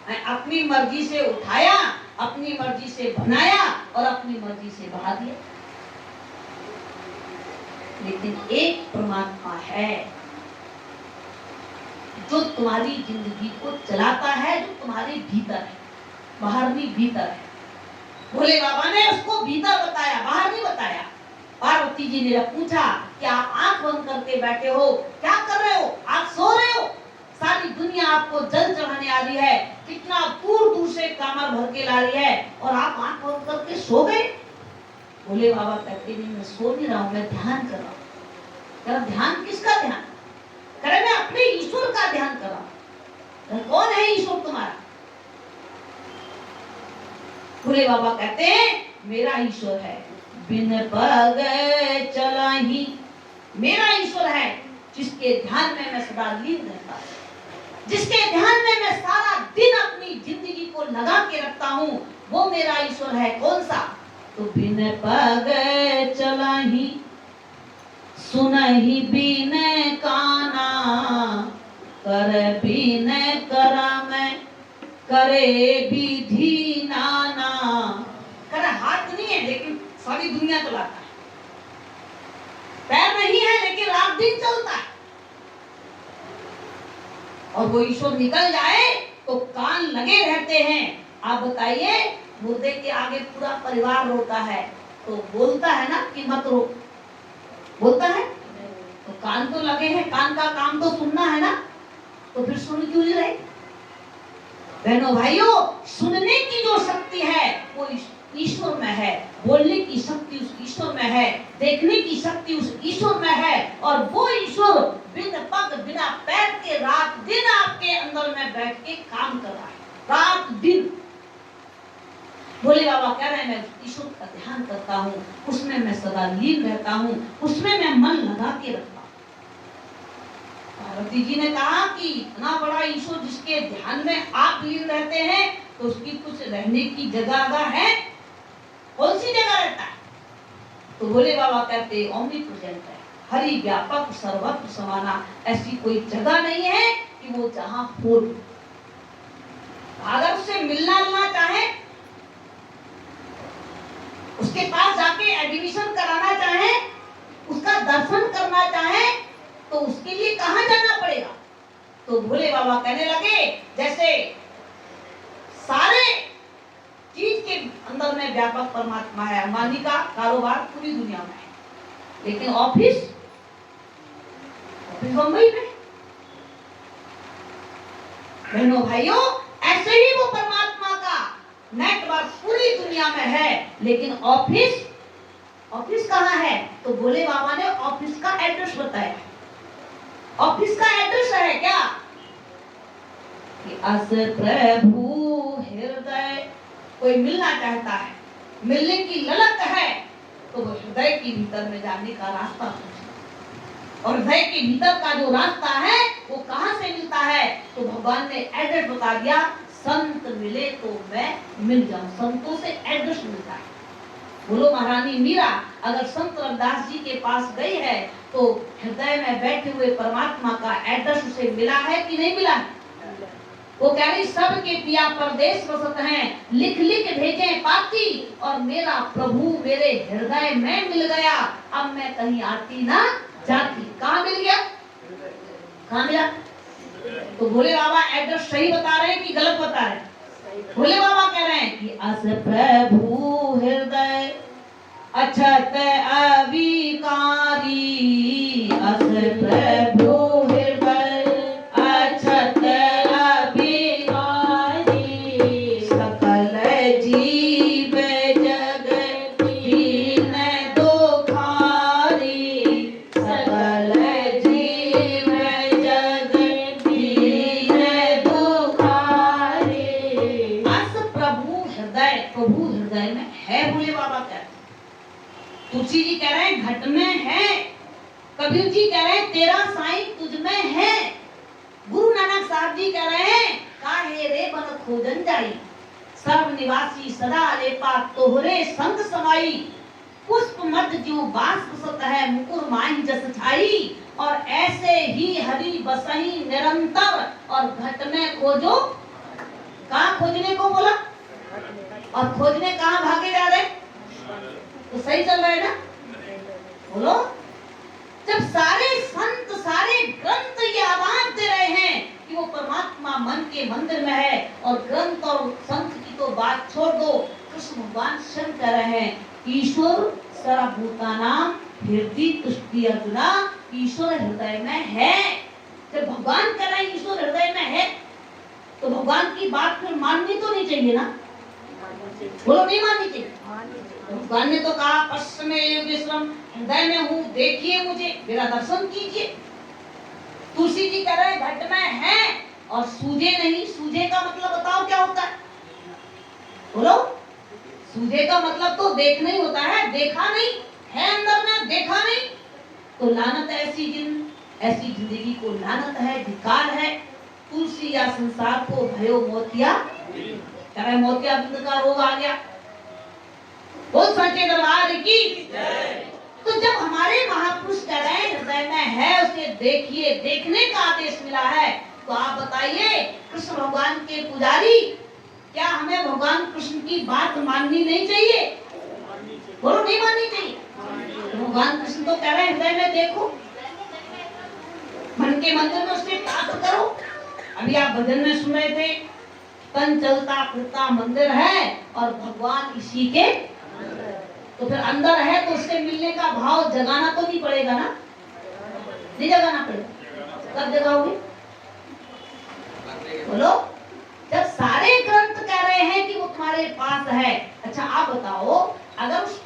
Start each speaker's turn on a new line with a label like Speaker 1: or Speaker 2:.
Speaker 1: अपनी मर्जी से उठाया, अपनी मर्जी से बनाया और अपनी मर्जी से बहा दिया। लेकिन एक परमात्मा है जो तुम्हारी जिंदगी को चलाता है, जो तुम्हारे भीतर है, बाहर नहीं, भीतर है। भोले बाबा ने उसको भीतर बताया, बाहर नहीं बताया। पार्वती जी ने जब पूछा कि आप आंख बंद करके बैठे हो, क्या कर रहे हो, आप सो रहे हो, सारी दुनिया आपको जल चढ़ाने आ रही है, कितना दूर दूर से कामर भर के ला रही है और आप आंख बंद करके सो गए। भोले बाबा कहते नहीं, मैं सो नहीं रहा हूं, मैं ध्यान कर रहा हूं। ध्यान किसका ध्यान? करे मैं अपने ईश्वर का ध्यान कर रहा हूं। कौन है ईश्वर तुम्हारा? भोले बाबा कहते हैं मेरा ईश्वर है बिन पग चला ही, मेरा ईश्वर है जिसके ध्यान में मैं सदा लीन रहता हूं, जिसके ध्यान में मैं सारा दिन अपनी जिंदगी को लगा के रखता हूं, वो मेरा ईश्वर है। कौन सा? तो बिन पग चला ही सुनहि बिन काना, कर बिन करम करे विधि नाना। कर हाथ नहीं है लेकिन सारी दुनिया चलाता है, पैर नहीं है लेकिन रात दिन चलता है। और वो ईश्वर निकल जाए तो कान लगे रहते हैं। आप बताइए, मुर्दे के आगे पूरा परिवार रोता है तो बोलता है ना कि मत रो, बोलता है? तो कान तो लगे हैं, कान का काम तो सुनना है ना, तो फिर सुन क्यों नहीं रहे? बहनों भाइयों, सुनने की जो शक्ति है वो ईश्वर में है, बोलने की शक्ति उस ईश्वर में है, देखने की शक्ति उस ईश्वर में है। और वो ईश्वर बिन पग बिना पैर के रात दिन आपके अंदर में बैठ के काम कर रहा है, रात दिन। भोले बाबा कह रहे हैं मैं ईश्वर का ध्यान करता हूँ, उसमें मैं सदा लीन रहता हूँ, उसमें मैं मन लगा के रखता हूँ। पार्वती जी ने कहा कि इतना बड़ा ईश्वर जिसके ध्यान में आप लीन रहते हैं तो उसकी कुछ रहने की जगह है? कौन सी जगह रहता है? तो भोले बाबा कहते ओमनीप्रेजेंट है, हरि व्यापक सर्वत्र समाना। ऐसी कोई जगह नहीं है कि वो जहां हो। अगर उससे मिलना चाहे, उसके पास जाके एडमिशन कराना चाहे, उसका दर्शन करना चाहे, तो उसके लिए कहां जाना पड़ेगा? तो भोले बाबा कहने लगे जैसे सारे चीज के अंदर में व्यापक परमात्मा है, अंबानी का कारोबार पूरी दुनिया में है, लेकिन ऑफिस मुंबई में। बहनों भाइयों, ऐसे ही वो परमात्मा का नेटवर्क पूरी दुनिया में है, लेकिन ऑफिस कहाँ है? तो भोले बाबा ने ऑफिस का एड्रेस बताया। ऑफिस का एड्रेस है क्या? कि अस प्रभु हृदय, कोई मिलना चाहता है, मिलने की ललक है, तो वो हृदय के भीतर में जाने का रास्ता पूछे। और हृदय के भीतर का जो रास्ता है वो कहाँ से मिलता है? तो भगवान ने एड्रेस बता दिया, संत मिले तो मैं मिल जाऊं। संतों से एड्रेस मिलता है। बोलो महारानी मीरा अगर संत रविदास जी के पास गई है तो हृदय में बैठे हुए परमात्मा का एड्रेस उसे मिला है कि नहीं मिला? वो कह रही सबके पिया परदेश बसत हैं, लिख लिख भेजे पाती, और मेरा प्रभु मेरे हृदय में मिल गया, अब मैं कहीं आती ना जाती। कहाँ मिल गया? कहाँ मिला? तो भोले बाबा एड्रेस सही बता रहे हैं कि गलत बता रहे हैं? भोले बाबा कह रहे हैं कि अस प्रभु हृदय अछत अविकारी, अस प्रभु हृदय अछत अविकारी, सकल जीव जग दीन दुखारी, सकल जीव जग दीन दुखारी। अस प्रभु हृदय में है, भोले बाबा कहते हैं। तुलसी जी कह रहे हैं घट में है, कबीर जी कह रहे हैं तेरा साईं तुझ में है, गुरु नानक साहब जी कह रहे हैं काहे रे बन खोजन जाई, सर्व निवासी सदा लेपा तोहरे संग समाई, पुष्प मत ज्यों बास बसत है मुकुर माही जस छाई, और ऐसे ही हरि बसही निरंतर, और घट में खोजो का खोजने को बोला और खोजने कहाँ भागे जा रहे? तो सही चल रहा है ना? बोलो। जब सारे संत सारे ग्रंथ ये आवाज दे रहे हैं कि वो परमात्मा मन के मंदिर में है, और ग्रंथ और संत की तो बात छोड़ दो, कृष्ण भगवान स्वयं कह रहे हैं ईश्वर सर्वभूतानां हृदय तुष्टि अर्जुना, ईश्वर हृदय में है। जब भगवान कह रहे हैं ईश्वर हृदय में है, तो भगवान की बात फिर माननी तो नहीं चाहिए ना? बोलो, नहीं माननी चाहिए। भगवान ने तो कहा पश्चिमे योगेश्वरम, हृदय में हूँ, देखिए मुझे, मेरा दर्शन कीजिए। तुलसी जी कह रहे घट में है और सूझे नहीं। सूझे का मतलब बताओ क्या होता है? बोलो। सूझे का मतलब तो देखना ही होता है, देखा नहीं है, अंदर में देखा नहीं। तो लानत ऐसी जिंदगी को लानत है, धिक्कार है। तुलसी या संसार को भयो मोतिया, कह रहे मोतिया बिंद का रोग आ गया। बोल सच्चे दरबार की। तो जब हमारे महापुरुष कह रहे हैं हृदय में है, उसे देखिए, देखने का आदेश मिला है, तो आप बताइए कृष्ण भगवान के पुजारी, क्या हमें भगवान कृष्ण की बात माननी नहीं चाहिए? बोलो, नहीं माननी चाहिए। भगवान कृष्ण तो कह रहे हैं हृदय में देखो, मन के मंदिर में उससे प्राप्त करो। अभी आप भजन में सुन रहे थे, तन चलता फिरता मंदिर है और भगवान इसी के, तो फिर अंदर है तो उससे मिलने का भाव जगाना तो नहीं पड़ेगा ना? नहीं जगाना पड़ेगा। कब जगाओगे? बोलो। जब सारे ग्रंथ कह रहे हैं कि वो तुम्हारे पास है, अच्छा आप बताओ, अगर उस